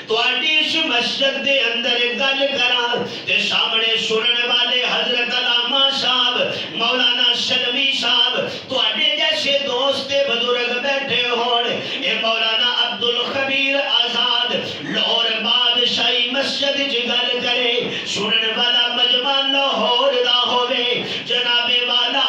تواڈی اس مسجد دے اندر گل کراں تے سامنے سنن والے حضرت علامہ صاحب مولانا شلمی صاحب تواڈے جیسے دوست بزرگ بیٹھے ہون اے مولانا عبد الخبیر آزاد لاہور بادشاہی مسجد وچ گل کرے سنن والا مجمع لاہور دا ہوے جناب والا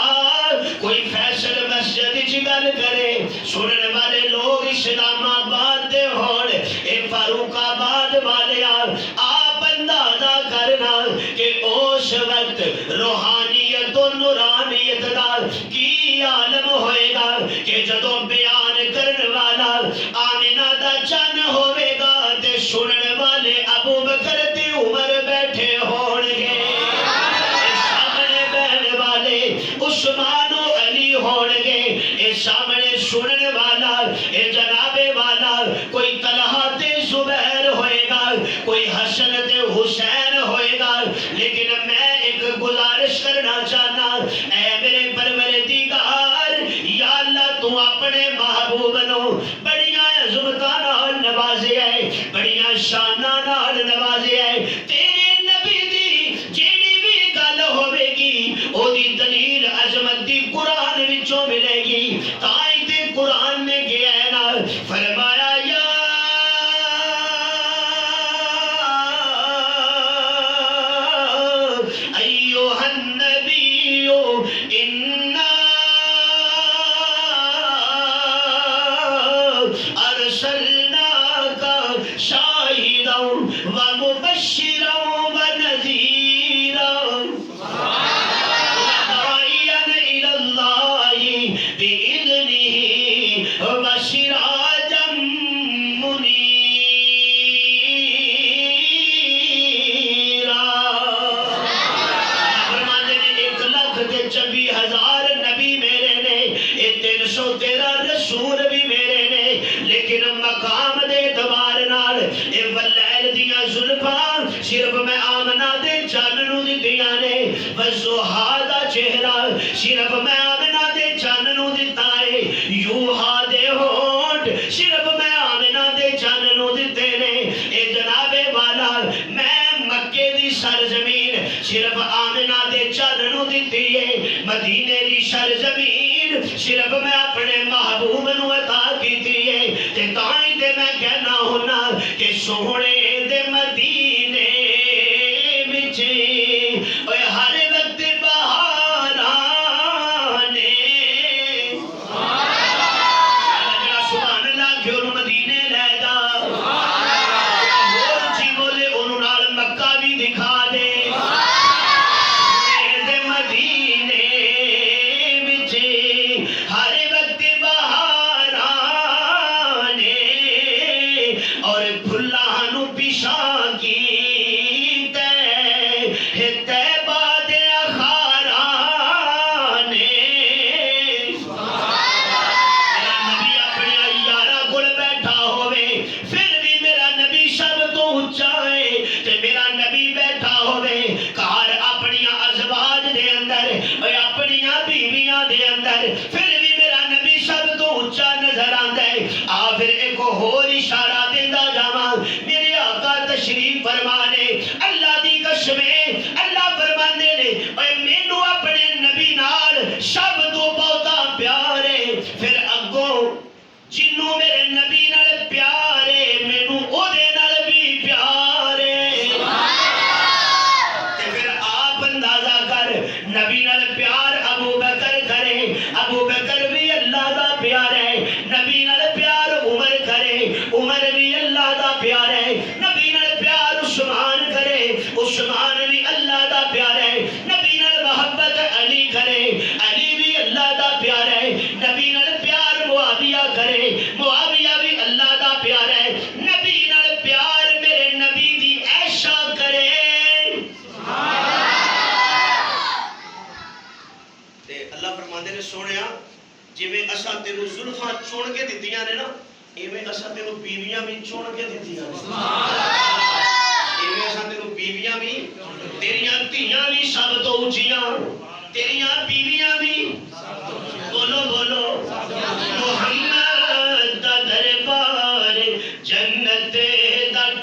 کوئی فیصل مسجد وچ گل کرے سنن والے لوگ اسلام آباد دے ہون اے فاروق آباد والے آپ اندازہ کرنا کہ اس وقت روحانیت و نورانیت دا کی عالم ہوئے گا کہ جدوں بیان کرنے والا آمنہ دا چن ہوئے گا تے سنن والے ابو بکر تے عمر بیٹھے ہون گے سامنے بہن والے عثمان و علی ہون گے اے سامنے سنن والا اے جناب والا کوئی طلحہ تے زبیر ہوئے گا کوئی حسن تے حسین ہوئے گا لیکن میں ایک گزارش کرنا چاہنا اے میرے پروردگار یا اللہ تو اپنے محبوب نو بڑیاں عظمتاں نال نوازے ہے بڑیاں شاناں نال نوازے ہے تیرے نبی دی جیڑی بھی گل ہوے گی او دی دلیل عظمت دی قرآن وچوں ملے گی تائیں تے قرآن میں گیا ہے نا فرمایا یا ایوہ النبی انا ارسلناک شاہدا ومبشرا ونذیرا وداعیا الی اللہ بإذنہ وسراجا منیرا فرماتے ہیں 1,26,000 نبی میرے نے 313 رسول بھی میرے نے لیکن مقام دے اعتبار نال اے واللیل دیاں زلفاں صرف میں آمنہ دے چن نو دتیاں نے والضحیٰ دا چہرہ صرف میں آمنہ دے چن نو دتا ہے یوحا دے ہونٹ صرف میں آمنہ دے چن نو دتے نے اے جناب والا میں مکے دی سرزمین صرف آمنہ دے چن نو دتی ہے مدینے دی سرزمین صرف میں اپنے محبوب نو عطا کیتی ہے تے تائیں تے میں کہنا ہونا کہ سونے دے مدینے وچ اوے ہر وقت بہاراں نے جڑا سبحان اللہ کہ انہوں مدینے لے جا بول جی بولے انہوں نال مکہ بھی دکھا دے سونے دے مدینے وچ ہر وقت بہاراں نے اور پھلاں نو پیشاں کیتے طیبہ دے اخاراں نے میرا نبی اپنے یاراں کول بیٹھا ہوئے پھر بھی میرا نبی سب تو اونچا ہے تے میرا نبی بیٹھا ہوئے گھر اپنیاں ازواج دے اندر اپنیاں بیویاں دے اندر پھر بھی میرا نبی سب تو اونچا نظر آندا ہے آ پھر ایک اور اشارہ دیندا جاواں میرے آقا تشریف فرمانے اللہ دی قسم اللہ فرماندے نے اے مینوں اپنے نبی نال سب تو بہتا پیار ہے پھر اگوں جنوں میرے نبی نال پیار ہے مینوں او دے نال بھی پیار ہے تے پھر آپ اندازہ کر نبی نال پیار ابو بکر کرے ابو بکر بھی اللہ دا پیار ہے نبی نال پیار عمر کرے عمر بھی اللہ دا پیار ہے نبی نال پیار عثمان کرے عثمان بھی اللہ دا پیار ہے نبی نال محبت علی کرے علی بھی اللہ دا پیار ہے نبی نال پیار معاویہ کرے معاویہ بھی اللہ دا پیار ہے نبی نال پیار میرے نبی دی عائشہ کرے تے اللہ فرماندے نے سونیا جویں اساں تینوں زلفاں چن کے دتیاں نے نا ایویں اساں تینوں بیویاں بھی چن کے دتیاں نے سبحان اللہ ایویں اساں تینوں بیویاں بھی تیریاں دھیاں بھی سب تو اونچیاں تیریاں بیویاں بھی بولو بولو محمد دا دربار جنت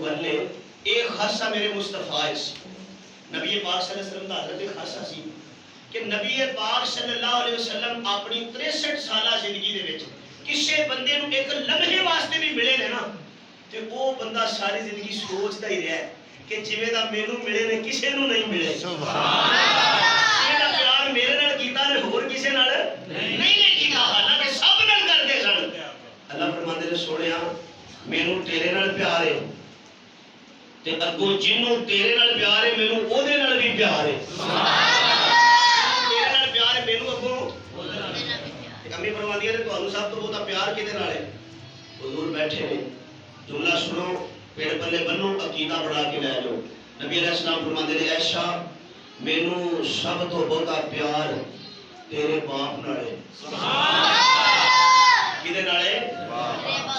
گل ہے ایک خاصا میرے مصطفیٰ نبی پاک صلی اللہ علیہ وسلم دا حضرت خاصا سی کہ نبی پاک صلی اللہ علیہ وسلم اپنی 63 سالہ زندگی دے وچ کسے بندے نو ایک لمحے واسطے بھی ملے نے نا تے وہ بندہ ساری زندگی سوچدا ہی رہیا ہے کہ جویں دا مینوں ملے نے کسے نو نہیں ملے سبحان اللہ جیڑا پیار میرے نال کیتا نے ہور کسے نال نہیں نے کیتا حالانکہ سب نال کردے سن اللہ فرماندے نے سونیا مینوں تیرے نال پیار ہے تے اگوں جنوں تیرے نال پیار ہے مینوں او دے نال بھی پیار ہے سبحان اللہ تیرے نال پیار ہے مینوں اگوں او دے نال تے امی فرماندی ہے تانوں سب تو بہت پیار کدے نال ہے حضور بیٹھے نے جملہ سنو پیڑ پلے بنو عقیدہ بڑھا کے لے جاؤ نبی علیہ السلام فرماندے نے عائشہ مینوں سب تو بہت پیار تیرے باپ نال ہے سبحان اللہ کدے نال ہے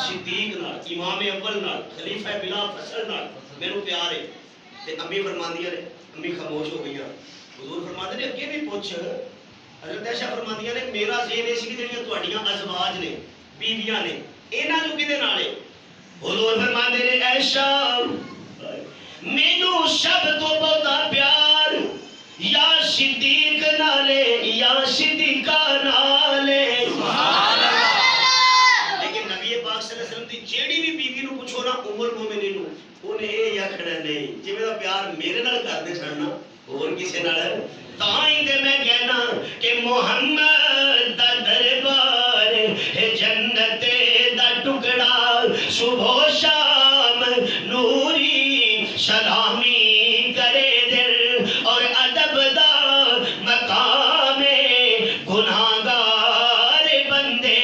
صدیق نال امام اول نال خلیفہ بلا فصل نال مینوں پیار ہے تے امی فرماندیاں نے امی خاموش ہو گئیاں حضور فرماندے نے اگے بھی پوچھ حضرت عائشہ فرماندیاں نے میرا ذہن اسی جڑیاں تہاڈیاں ازواج نے بیویاں نے انہاں نوں کدے نال ہے حضور فرماندے نے عائشہ مینوں سب تو بہت پیار یا صدیق نال یا صدیقہ نال سبحان اللہ لیکن نبی پاک صلی اللہ علیہ وسلم دی جیڑی بھی بیوی نو پوچھو نا ام المومنین نو اونے اے آکھنا نہیں جویں دا پیار میرے نال کردے سن نا اور کسے نال تاں ہی تے میں کہنا کہ محمد دا دربار ہے جنت دا ٹکڑا صبح شام نوری سلامی کرے دل اور ادب دا مقام گناہگار بندے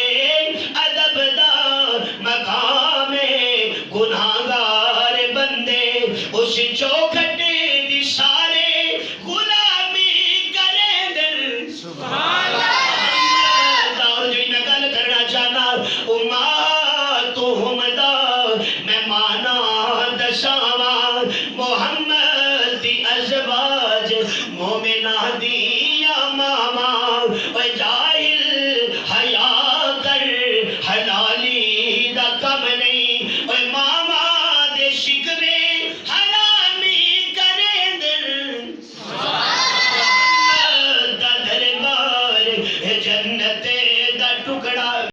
ادب دا مقام گناہگار بندے اس